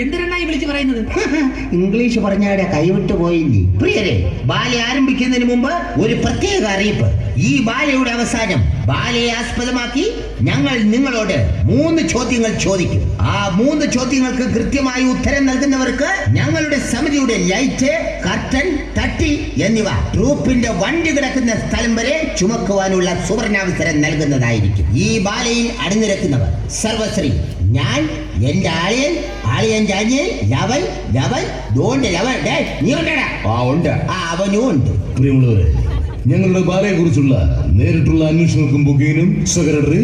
എന്തിനായി വിളിച്ചു പറയുന്നത്? ഇംഗ്ലീഷ് പറഞ്ഞാടെ കൈവിട്ടു പോയില്ലേ? പ്രിയരെ, ബാല ആരംഭിക്കുന്നതിന് മുമ്പ് ഒരു പ്രത്യേക അറിയിപ്പ്. ഈ ബാലയുടെ അവസാനം ബാലയെ ആസ്പദമാക്കി ഞങ്ങൾ നിങ്ങളോട് 3 ചോദ്യങ്ങൾ ചോദിക്കും. ആ 3 ചോദ്യങ്ങൾക്ക് കൃത്യമായി ഉത്തരം നൽകുന്നവർക്ക് ഞങ്ങളുടെ സമിതിയുടെ ലൈറ്റ്, കർട്ടൻ, തട്ടി എന്നിവ ട്രൂപ്പിന്റെ വണ്ടി കിടക്കുന്ന സ്ഥലം വരെ ചുമക്കുവാനുള്ള സുവർണാവസരം നൽകുന്നതായിരിക്കും. ഈ ബാലയിൽ അണിനിരക്കുന്നവർ സർവശ്രീ ഞാൻ, എന്റെ ആളിയൻ, ആളിയൻ ജാനിയൻ, ലവൻ, ലവൻ, ദോണ്ട് ലവൻ. നീ ഉണ്ടടാ? ഉണ്ട്. അവനും ഉണ്ട്. പ്രിയമുള്ളവരെ, ഞങ്ങളുടെ ബാലയെ കുറിച്ചുള്ള നേരിട്ടുള്ള അന്വേഷണങ്ങൾക്കും ബുക്കിങ്ങിനും സെക്രട്ടറി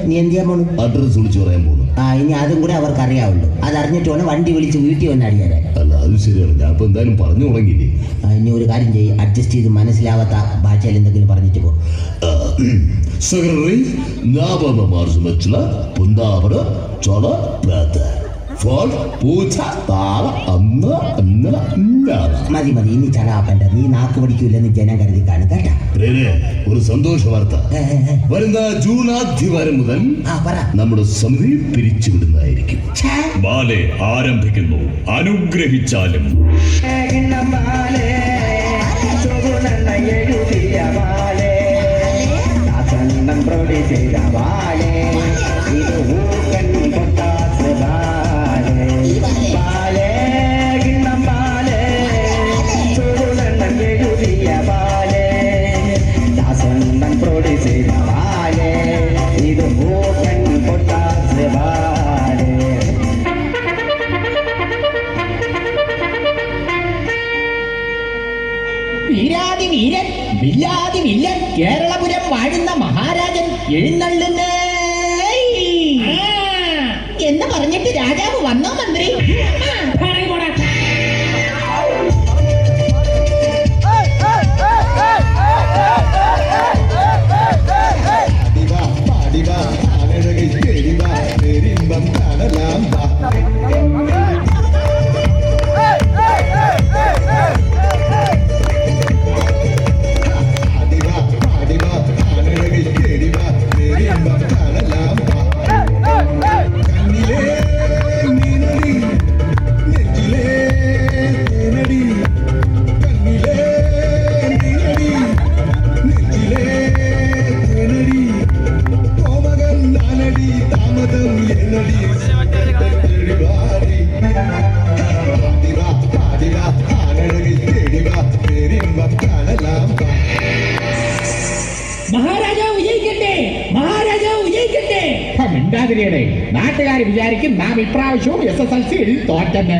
നീ എന്ത് ചെയ്യാൻ പോണു? അഡ്രസ് വിളിച്ചു പറയാൻ പോകുന്നു. ഇനി അതും കൂടെ അവർക്ക് അറിയാവുള്ളൂ. അത് അറിഞ്ഞിട്ട് വേണം വണ്ടി വിളിച്ച് വീട്ടിൽ വന്ന് അടിയാലേ. അല്ല, അത് ശരിയാണ്. ഞാൻ ഇപ്പൊ എന്തായാലും പറഞ്ഞു തുടങ്ങിയില്ലേ. ഇനി ഒരു കാര്യം ചെയ്യും, അഡ്ജസ്റ്റ് ചെയ്ത് മനസ്സിലാവാത്ത ഭാഷയിൽ എന്തെങ്കിലും പറഞ്ഞിട്ട് പോകും. സെക്രട്ടറി നാമ മാർച്ചുമച്ചുള്ള പുന്താവട ചോള പ്രാത ഫോൾ പൂച്ച താള അന്ന അന്ന മതി മതി, ഇനി ചടാപ്പണ്ട. നീ നാക്ക് പിടിക്കൂലെന്ന് ജനം കരുതി കാണും കേട്ടാ. ഒരു സന്തോഷ വാർത്ത. വരുന്ന ജൂൺ ആദ്യവാരം മുതൽ നമ്മുടെ സമിതി പിരിച്ചുവിടുന്നതായിരിക്കും. ബാലെ ആരംഭിക്കുന്നു. അനുഗ്രഹിച്ചാലും വീരാതിവീരൻ വില്ലാതിവില്ലൻ കേരളപുരം വാഴുന്ന മഹാരാജൻ എഴുന്നള്ളുന്നേ എന്ന് പറഞ്ഞിട്ട് രാജാവ് വന്നോ മന്ത്രി? നാട്ടുകാർ വിചാരിക്കും നാം ഇപ്രാവശ്യവും SSLC തോറ്റെന്ന്.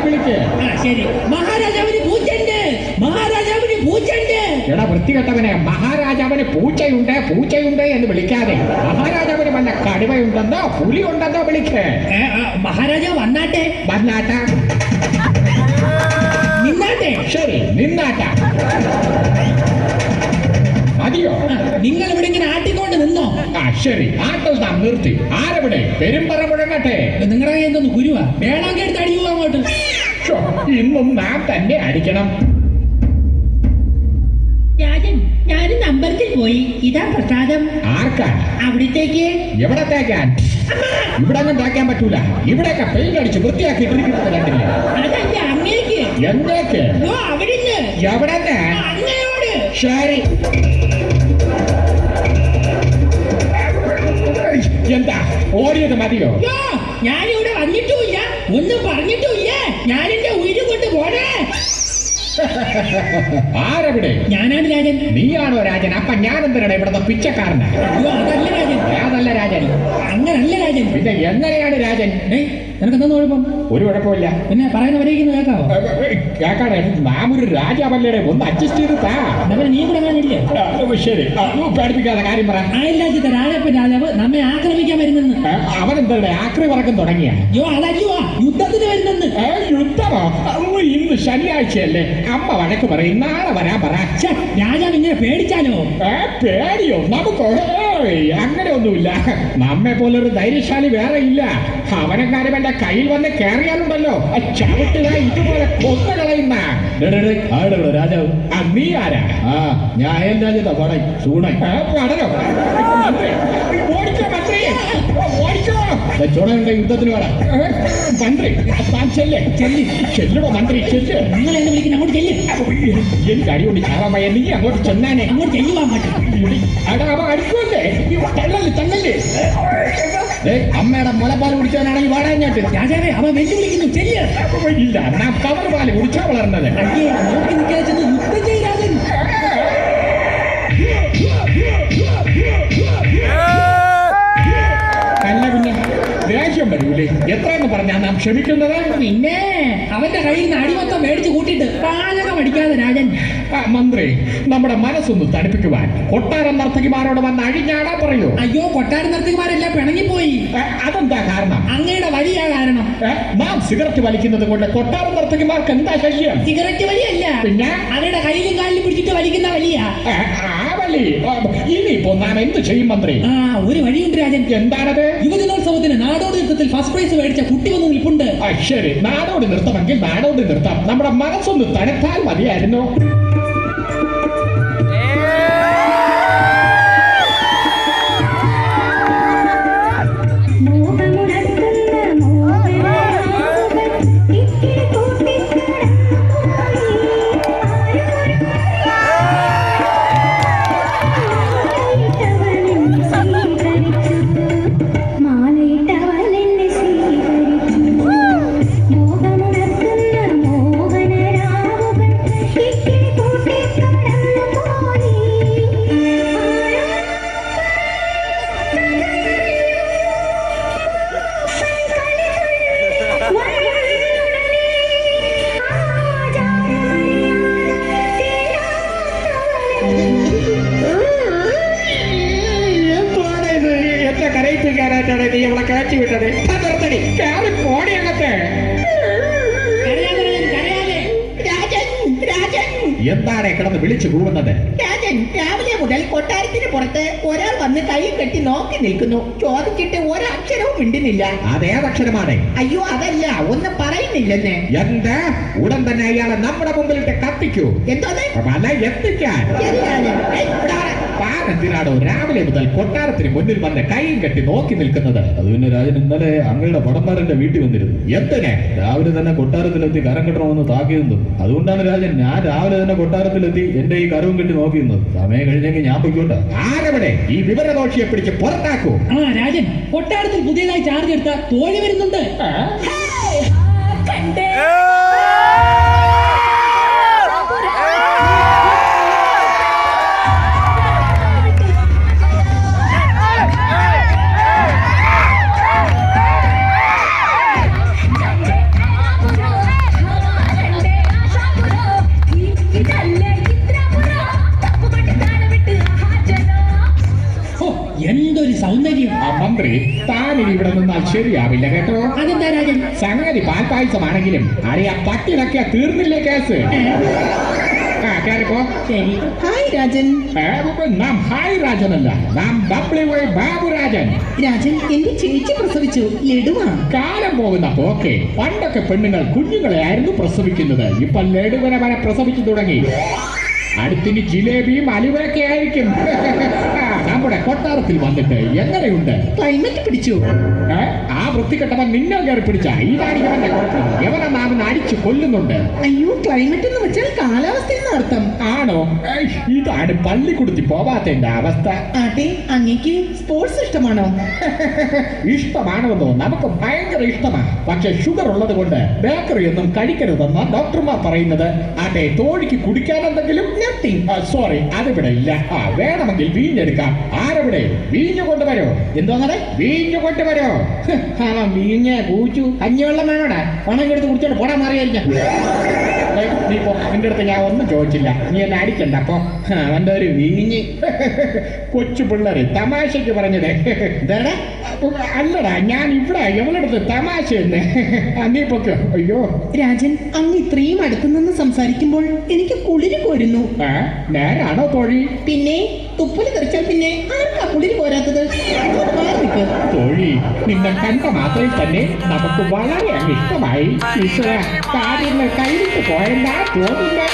വിളിക്ക്. ശരി. മഹാരാജാവിന് പൂച്ചയുണ്ട്, മഹാരാജാവിന് പൂച്ചയുണ്ട്. എടാ വൃത്തികെട്ടവനെ, മഹാരാജാവിന് പൂച്ചയുണ്ട് പൂച്ചയുണ്ട് എന്ന് വിളിക്കാതെ മഹാരാജാവിന് വല്ല കടുവയുണ്ടെന്നോ പുലി ഉണ്ടെന്നോ വിളിക്ക്. മഹാരാജാവ് വന്നാട്ടെ. വന്നാട്ടെ. നിന്നാട്ടെ. ശരി, നിന്നാട്ടെ. മതിയോ? നിങ്ങൾ ഇവിടെ ഇങ്ങനെ ആട്ടിക്കൊണ്ട് നിന്നോ? ശരി, ആട്ടൽ നാം നിർത്തി. ആരവിടെ? പെരുമ്പറ മുഴങ്ങട്ടെ. നിങ്ങളുടെ എന്തൊന്ന് ഗുരുവാ? വേണമെങ്കിൽ എടുത്ത് അടിക്കുക അങ്ങോട്ട്. ഇന്നും നാം തന്നെ അടിക്കണം. രാജൻ, ഞാനും അമ്പലത്തിൽ പോയി. ഇതാ പ്രസാദം. ആർക്കാണ്? അവിടത്തേക്ക്. എവിടെ തേക്കാൻ? ഇവിടെ ഒന്നും തേക്കാൻ പറ്റൂല. ഇവിടെയൊക്കെ പെയിന്റ് അടിച്ച് വൃത്തിയാക്കിയിട്ടിരിക്കുന്നത് കണ്ടില്ലേ? അതല്ല, അങ്ങേക്ക്. എന്തേക്ക്? അവിടുന്ന്. എവിടെ? അങ്ങയോട്. ശരി. എന്താ ഓടിയത്? മതിയോ? ഞാനിവിടെ വന്നിട്ടുമില്ല, ഒന്നും പറഞ്ഞിട്ടുമില്ല. ഞാൻ എന്റെ ഉയിര് കൊണ്ട് പോണേ. ആരവിടെ? ഞാനാണ് രാജൻ. നീയാണോ രാജൻ? അപ്പൊ ഞാൻ എന്തിനാണ് ഇവിടുത്തെ പിച്ചക്കാരനാ? അതല്ല രാജൻ. അതല്ല രാജൻ. അങ്ങനല്ല രാജൻ. പിന്നെ എങ്ങനെയാണ് രാജൻ? നിനക്കെന്താ കുഴപ്പം? ഒരു കുഴപ്പമില്ല. പിന്നെ പറയുന്നവരേക്കുന്നു കേൾക്കാവോ? കേൾക്കാടെ. നാം ഒരു രാജാവല്ലേ, ഒന്ന് അഡ്ജസ്റ്റ് ചെയ്ത് താ. നീ കൂടെ കാണില്ലേ? ശരി, പേടിപ്പിക്കാതെ കാര്യം പറ. അയൽരാജ്യത്തെ രാജപ്പൻ രാജാവ് നമ്മെ ആക്രമിക്കാൻ വരുന്നെന്ന്. അവനെന്താ ആക്രി പറക്കം തുടങ്ങിയ? അതല്ലോ, യുദ്ധത്തിന് വരുന്നെന്ന്. യുദ്ധമോ? ഇന്ന് ശനിയാഴ്ചയല്ലേ? അമ്മ വഴക്ക് പറയും. നാളെ വരാൻ പറ. രാജാവ് ഇങ്ങനെ പേടിച്ചാലോ? പേടിയോ? നമുക്ക് അങ്ങനെ ഒന്നുമില്ല. നമ്മെ പോലൊരു ധൈര്യശാലി വേറെ ഇല്ല. അവനെക്കാരും എന്റെ കയ്യിൽ വന്ന് കയറിയാലുണ്ടല്ലോ, ചവിട്ടുക ഇതുപോലെ കൊന്നു കളയുന്ന. രാജാവ് നീ ആരാ? ഞാൻ അയൽ രാജ്യത്താ. സൂണ. ഓടിക്കോ മന്ത്രി. ചുണയുടെ യുദ്ധത്തിന് വേണം മന്ത്രി താൻ ചെല്ലടോ മന്ത്രി ചെല്ല്. നിങ്ങൾ എന്നെ വിളിക്കുന്ന അങ്ങോട്ട് ചെല്ലും. എനിക്ക് അടിയോടി ചാവാമായ നീ അങ്ങോട്ട് ചെന്നാനെ. അങ്ങോട്ട് ചെല്ലുവാൻ പറ്റും. അടിക്കുമല്ലേ തള്ളല്ലേ. അമ്മയുടെ മുലപ്പാൽ കുടിച്ചവനാണെങ്കിൽ വാടാഞ്ഞാട്ട്. രാജാവേ അവൻ വെല്ലുവിളിക്കുന്നു. ചെല്ല്. ഇല്ല നാം കവർ പാല് കുടിച്ചാ വളർന്നത്. അയ്യേ നോക്കി നിൽക്കാതെ ചെന്ന് യുദ്ധം ചെയ്യ് രാജൻ. അല്ല പിന്നെ ദേഷ്യം വരൂലേ? എത്രയെന്ന് പറഞ്ഞാ നാം ക്ഷമിക്കുന്നത്? പിന്നെ അവന്റെ കയ്യിൽ നിന്ന് അടിമൊത്തം മേടിച്ച് കൂട്ടിയിട്ട് പാചകം അടിക്കാതെ രാജൻ. മന്ത്രി നമ്മുടെ മനസ്സൊന്ന് തണുപ്പിക്കുവാൻ കൊട്ടാരം നർത്തകിമാരോട് വന്ന് അഴിഞ്ഞാടാ പറയൂ. അയ്യോ കൊട്ടാര നർത്തകിമാരെല്ലാം പിണങ്ങിപ്പോയി. അതെന്താ കാരണം? അങ്ങയുടെ വലിയാ കാരണം. നാം സിഗരറ്റ് വലിക്കുന്നത് കൊണ്ട് കൊട്ടാരം നർത്തകിമാർക്ക് എന്താ ശല്യം? സിഗരറ്റ് വലിയല്ല, പിന്നെ അവരുടെ കയ്യിലും കാലിലും പിടിച്ചിട്ട് വലിക്കുന്ന വലിയ. ആ വലി. ഇനിയിപ്പോ നാം എന്ത് ചെയ്യും മന്ത്രി? ഒരു വഴിയുണ്ട് രാജൻ. എന്താണത്? യുവജനോത്സവത്തിന് നാടോടി നൃത്തത്തിൽ ഫസ്റ്റ് പ്രൈസ് മേടിച്ച കുട്ടി വന്ന് നിൽപ്പുണ്ട്. ശരി, നാടോടി നൃത്തമെങ്കിൽ നാടോടി നൃത്തം. നമ്മുടെ മനസ്സൊന്ന് തണുത്താൽ മതിയായിരുന്നു. കരയിപ്പിക്കാനായിട്ടാണ് നീ അവളെ കയറ്റി വിട്ടത്. പോടി അങ്ങത്തെ. എന്താണ് കിടന്ന് വിളിച്ചു കൂടുന്നത്? രാജൻ, രാവിലെ മുതൽ കൊട്ടാരത്തിന് പുറത്ത് ഒരാൾ വന്ന് കൈ കെട്ടി നോക്കി നിൽക്കുന്നു. ചോദിച്ചിട്ട് ഒരക്ഷരവും മിണ്ടുന്നില്ല. അതേതക്ഷരമാണ്? അയ്യോ അതല്ല, ഒന്നും പറയുന്നില്ലെന്ന്. എന്താ? ഉടൻ തന്നെ അയാളെ നമ്മുടെ മുമ്പിലിട്ട് കത്തിക്കൂ. എന്തോന്ന്? അല്ല എത്തിക്കാൻ. എന്തിനാണോ രാവിലെ മുതൽ കൊട്ടാരത്തിന് മുന്നിൽ വന്ന് കൈയും കെട്ടി നോക്കി നിൽക്കുന്നത്? അത് പിന്നെ രാജൻ ഇന്നലെ അങ്ങയുടെ പടന്മാരന്റെ വീട്ടിൽ വന്നിരുന്നു. എന്തിനെ? രാവിലെ തന്നെ കൊട്ടാരത്തിലെത്തി കരം കെട്ടണമെന്ന് താക്കിയിരുന്നു. അതുകൊണ്ടാണ് രാജൻ ഞാൻ രാവിലെ തന്നെ കൊട്ടാരത്തിലെത്തി എന്റെ ഈ കരവും കെട്ടി നോക്കിയിരുന്നത്. സമയം കഴിഞ്ഞെങ്കിൽ ഞാൻ പൊയ്ക്കോട്ടെ. ആരവിടെ ഈ വിവരദോഷിയെ പിടിച്ച് പുറത്താക്കൂ. രാജൻ, കൊട്ടാരത്തിൽ പുതിയതായി ചാർജ് എടുത്ത തോഴി വരുന്നുണ്ട്. എന്തൊരു സൗന്ദര്യം. മന്ത്രി താനിനി ഇവിടെ നിന്നാൽ ശരിയാവില്ല കേട്ടോ. അതെന്താ രാജൻ? സംഗതി പാൽപായസമാണെങ്കിലും അറിയാ പട്ടിലൊക്കെ തീർന്നില്ലേ കേസ്. കേറിപ്പോ. ശരി. ഹായ് രാജൻ. നാം ഹായ് രാജനല്ല, നാം ബാബുരാജൻ. രാജൻ, എന്റെ ചേച്ചി പ്രസവിച്ചു. ലഡുവാ. കാലം പോകുന്ന പോക്കെ. പണ്ടൊക്കെ പെണ്ണുങ്ങൾ കുഞ്ഞുങ്ങളെ ആയിരുന്നു പ്രസവിക്കുന്നത്. ഇപ്പൊ ലഡുവിനെ വരെ പ്രസവിച്ചു തുടങ്ങി. അടുത്തിന് ജിലേബിയും അലുവയൊക്കെ ആയിരിക്കും. നമ്മുടെ കൊട്ടാരത്തിൽ വന്നിട്ട് എങ്ങനെയുണ്ട്? ക്ലൈമറ്റ് പിടിച്ചു. ആ വൃത്തികെട്ടവൻ നിന്നെ കയറി പിടിച്ച ഇതാണ് ഇവന്റെ കുഴപ്പം. യവനെ നാം അടിച്ചു കൊല്ലുന്നുണ്ട്. അയ്യോ, ക്ലൈമറ്റ് എന്ന് വെച്ചാൽ കാലാവസ്ഥ അർത്ഥം ആണോ? ഇതാണ് പള്ളിക്കുടുത്തി പോവാത്തതിന്റെ അവസ്ഥ. ആട്ടെ, അങ്ങേക്ക് സ്പോർട്സ് ഇഷ്ടമാണോ? ഇഷ്ടമാണെന്നോ? നമുക്ക് ഭയങ്കര ഇഷ്ടമാണ്. പക്ഷെ ഷുഗർ ഉള്ളത് കൊണ്ട് ബേക്കറി ഒന്നും കഴിക്കരുതെന്ന് ഡോക്ടർമാർ പറയുന്നത്. ആട്ടെ, തോഴിക്ക് കുടിക്കാൻ എന്തെങ്കിലും? സോറി, അതിവിടെ ഇല്ല. വേണമെങ്കിൽ വീഞ്ഞെടുക്കാം. ആരവിടെ? വീഞ്ഞു കൊണ്ടുവരോ? എന്തോന്നേ? വീഞ്ഞു കൊണ്ടുവരോ? വീഞ്ഞ കൂച്ചു കഞ്ഞിവെള്ളം വേണോടാ? പണം എടുത്ത് കുടിച്ചോണ്ട് പോടാൻ മാറിയായിരിക്കാം. നീ പോ, നിന്റെ അടുത്ത് ഞാൻ ഒന്നും ചോദിച്ചില്ല. നീ എന്നെ അടിക്കണ്ട. അപ്പൊ അവന്റെ ഒരു വീഞ്ഞ്. കൊച്ചു പിള്ളേര് തമാശക്ക് പറഞ്ഞത്. അല്ലടാ, ഞാൻ ഇവിടെ എവളെടുത്ത് തമാശ തന്നെ. നീ പൊക്കോ. അയ്യോ രാജൻ, അങ്ങ് ഇത്രയും അടുത്തു നിന്ന് സംസാരിക്കുമ്പോൾ എനിക്ക് കുളിര് പോരുന്നു. നേരാണോ തോഴി? പിന്നെ തുപ്പല് തെറിച്ചാൽ പിന്നെ ആർക്കാ കുളിര് പോരാത്തത്? തോഴി, നിന്നെ കണ്ട മാത്രം തന്നെ നമുക്ക് വളരെ ഇഷ്ടമായി. കാര്യങ്ങൾ കൈവിട്ട് പോയെന്നാ തോന്നുന്നു.